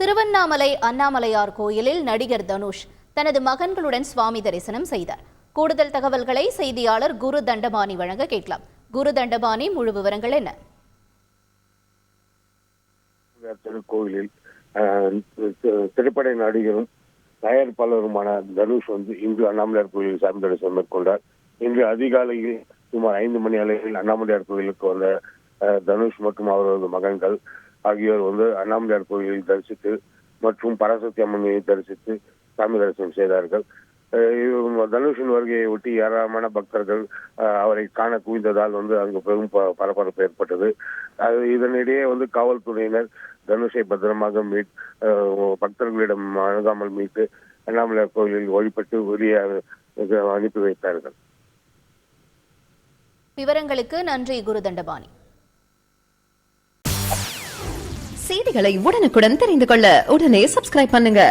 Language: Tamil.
திருவண்ணாமலை அண்ணாமலையார் கோயிலில் நடிகர் தனுஷ் தனது மகன்களுடன் சுவாமி தரிசனம் செய்தார். கூடுதல் தகவல்களை செய்தியாளர் குரு தண்டபாணி வழங்க கேட்கலாம். குரு தண்டபாணி, முழு விவரங்கள் என்ன? திருக்கோயிலில் திரைப்பட நடிகரும் தயாரிப்பாளருமான தனுஷ் இன்று அண்ணாமலையார் கோயிலில் சாமி தரிசனம் மேற்கொண்டார். இன்று அதிகாலையில் சுமார் 5 மணி அளவில் அண்ணாமலையார் கோயிலுக்கு வந்த தனுஷ் மற்றும் அவரது மகன்கள் ஆகியோர் அண்ணாமலையார் கோயிலில் தரிசித்து மற்றும் பராசக்தி அம்மனை தரிசித்து சாமி தரிசனம் செய்தார்கள். தனுஷின் வருகையை ஒட்டி ஏராளமான பக்தர்கள் அவரை காண குவிந்ததால் அங்கு பெரும் பரபரப்பு ஏற்பட்டது. இதனிடையே காவல்துறையினர் தனுஷை பத்திரமாக பக்தர்களிடம் அணுகாமல் மீட்டு அண்ணாமலையார் கோயிலில் வழிபட்டு வெளியே அனுப்பி வைத்தார்கள். விவரங்களுக்கு நன்றி குரு தண்டபாணி. செய்திகளை உடனுக்குடன் தெரிந்து கொள்ள உடனே சப்ஸ்கிரைப் பண்ணுங்க.